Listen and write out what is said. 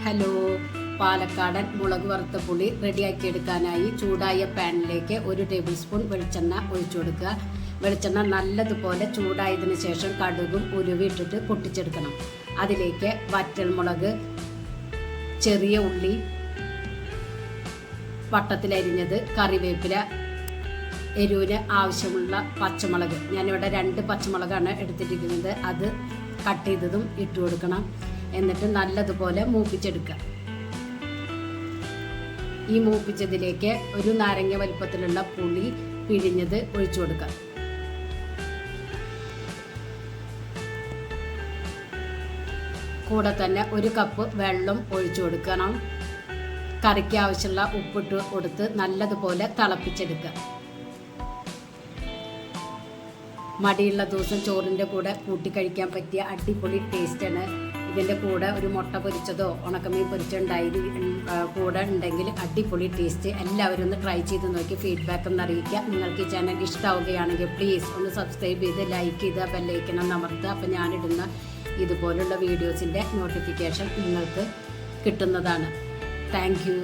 Hello, പാലക്കാടൻ മുളക് വറുത്ത പുളി റെഡിയാക്കി എടുക്കാനായി ചൂടായ പാനിലേക്ക് 1 ടേബിൾ സ്പൂൺ വെളിച്ചെണ്ണ ഒഴിച്ചു കൊടുക്കുക. വെളിച്ചെണ്ണ നല്ലതുപോലെ ചൂടായതിന് ശേഷം കടുകും ഉലുവയും ഇട്ടിട്ട് പൊട്ടിച്ചെടുക്കണം. അതിലേക്ക് വറ്റൽമുളക്, ചെറിയ ഉള്ളി വട്ടത്തിലരിഞ്ഞത്, കറിവേപ്പില, എരിവിന് ആവശ്യമുള്ള പച്ചമുളക്, ഞാനിവിടെ 2 പച്ചമുളകാണ് എടുത്തിരിക്കുന്നത്, അത് കട്ട് ചെയ്തതും ഇട്ട് കൊടുക്കണം. എന്നിട്ട് നല്ലതുപോലെ മൂപ്പിച്ചെടുക്കുക. ഈ മൂപ്പിച്ചതിലേക്ക് ഒരു നാരങ്ങ വലിപ്പത്തിലുള്ള പുളി പിഴിഞ്ഞത് ഒഴിച്ചു കൊടുക്കുക. കൂടെ തന്നെ 1 കപ്പ് വെള്ളം ഒഴിച്ചു കൊടുക്കണം. കറിക്ക് ആവശ്യമുള്ള ഉപ്പിട്ട് കൊടുത്ത് നല്ലതുപോലെ തിളപ്പിച്ചെടുക്കുക. മടിയുള്ള ദിവസം ചോറിൻ്റെ കൂടെ കൂട്ടി കഴിക്കാൻ പറ്റിയ അടിപൊളി ടേസ്റ്റാണ്. ഇതിൻ്റെ കൂടെ ഒരു മുട്ട പൊരിച്ചതോ ഉണക്കമീൻ പൊരിച്ചുണ്ടായി കൂടെ ഉണ്ടെങ്കിൽ അടിപൊളി ടേസ്റ്റ്. എല്ലാവരും ഒന്ന് ട്രൈ ചെയ്ത് നോക്കി ഫീഡ്ബാക്ക് ഒന്ന് അറിയിക്കുക. നിങ്ങൾക്ക് ഈ ചാനൽ ഇഷ്ടമാവുകയാണെങ്കിൽ പ്ലീസ് ഒന്ന് സബ്സ്ക്രൈബ് ചെയ്ത് ലൈക്ക് ചെയ്ത് ബെല്ലൈക്കൺ അമർത്തുക. അപ്പോൾ ഞാനിടുന്ന ഇതുപോലുള്ള വീഡിയോസിൻ്റെ നോട്ടിഫിക്കേഷൻ നിങ്ങൾക്ക് കിട്ടുന്നതാണ്. Thank you.